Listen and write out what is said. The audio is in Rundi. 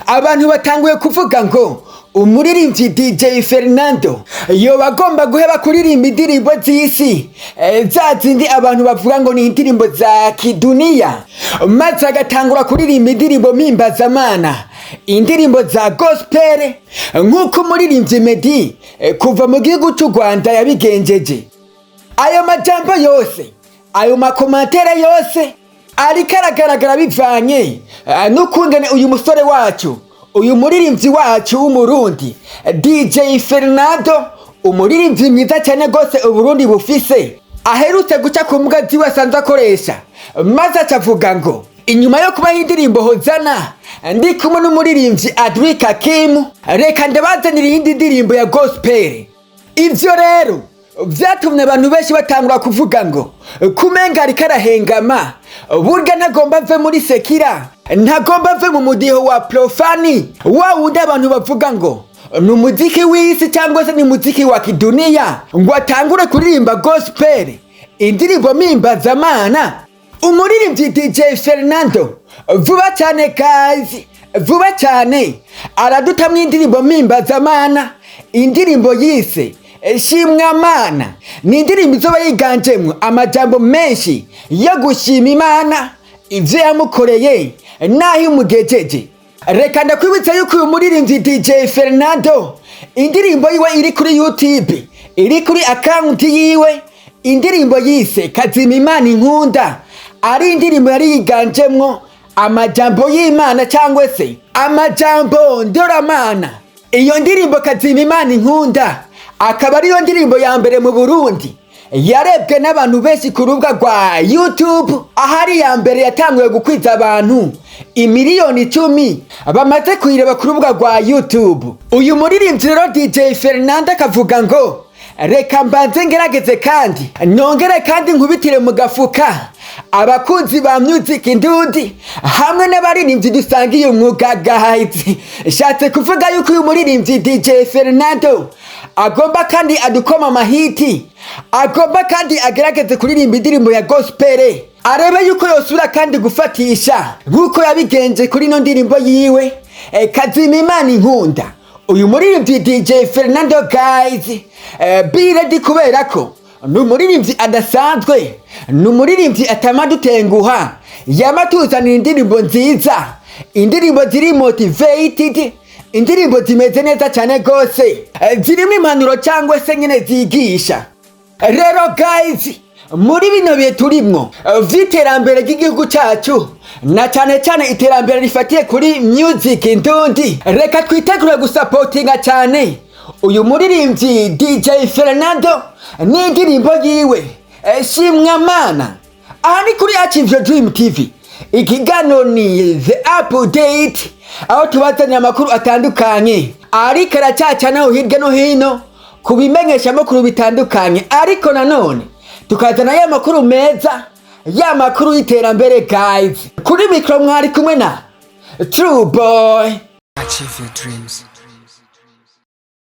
abantu batanguye kuvuga ngo umuririmbyi DJ Fernando yoba agomba guheba kuririmba indirimbo z'isi za zindi abantu bavuga ngo ni indirimbo za kidunia, maze agatangura kuririmba indirimbo mpimbazamana, indirimbo za gospel nk'uko umuririmbyi Meddy kuva mu gihugu cy'u Rwanda yabigenjeje. Ayo majambo yose, ayo makomantere yose ariko aragaragara bivanye n'ukungene uyu musore wacu, uyu muririmbyi wacu w'umurundi DJ Fernando, umuririmbyi mwiza cyane gose uburundi bufise, aherutse guca ku mbuga ziwe asanzwe akoresha, maze acavuga ngo inyuma yo kubaho indirimbo Hozana ndi kumwe n'umuririmbyi Adrika Kim, reka ndabazanira iyindi ndirimbo ya gospel. Ivyo rero vyatumye abantu benshi batangura kuvuga ngo kumenga ariko arahengama, burya ntagomba mve muri sekira, ntagomba mve mu mudiho wa profani, wa wundi abantu bavuga ngo ni umuziki w'isi cyangwa se ni umuziki wa kidunia, ngo atangure kuririmba gospel, indirimbo mpimbazamana. Umuririmbyi DJ Fernando vuba cyane guys, vuba cyane aradutamwo indirimbo mpimbazamana, indirimbo yise Shimwamana. Ni indirimbo izoba yiganjemwo amajambo menshi yo gushima Imana ivyo yamukoreye naho imugejeje. Reka ndakwibutsa yuko uyu muririmbyi DJ Fernando indirimbo yiwe iri kuri YouTube, iri kuri account yiwe, indirimbo yise Kazima Imana Inkunda, ari indirimbo yari yiganjemwo amajambo y'Imana cyangwa se amajambo ndoramana. Iyo ndirimbo Kazima Imana Inkunda akaba ariyo ndirimbo ya mbere mu Burundi yarebwe n'abantu benshi ku rubuga rwa YouTube, ahari ya mbere yatanguye gukwiza abantu imiliyoni 10 bamaze kuyireba ku rubuga rwa YouTube. Uyu muririmbyi rero DJ Fernando akavuga ngo reka mbanze ngerageze kandi nongere kandi nkubitire mu gafuka abakunzi ba music ndundi hamwe n'abaririmbyi dusangiye umwuga guys. Shatse kuvuga yuko uyu muririmbyi DJ Fernando agomba kandi adukoma amahiti, agomba kandi agerageze kuririmba indirimbo ya gospel, arebe yuko yosubira kandi gufatisha nk'uko yabigenje kuri no ndirimbo yiwe Kazima Imana Inkunda. Uyu muririmbyi DJ Fernando guys, be ready kubera ko ni umuririmbyi adasanzwe, ni umuririmbyi atamadutenguha, yamatuzanira indirimbo nziza, indirimbo ziri motivated, indirimbo zimeze neza cyane gose, zirimo impanuro cyangwa se nyine zigisha. Rero guys, muri bino bihe turimwo vy'iterambere ry'igihugu cyacu, na cyane cyane iterambere rifatiye kuri music ndundi, reka twitegure gusapotinga cyane uyu muririmbyi DJ Fernando n'indirimbo yiwe Shimwamana. Aha ni kuri Achieve Dream TV, ikiganiro ni The Update, aho tubazanira amakuru atandukanye ariko aracyacanaho hirya no hino ku bimenyesha amakuru bitandukanye, ariko nanone tukazana ya makuru meza, ya makuru y'iterambere guys. Kuri mikro mwari kumwe na True Boy. Achieve your dreams.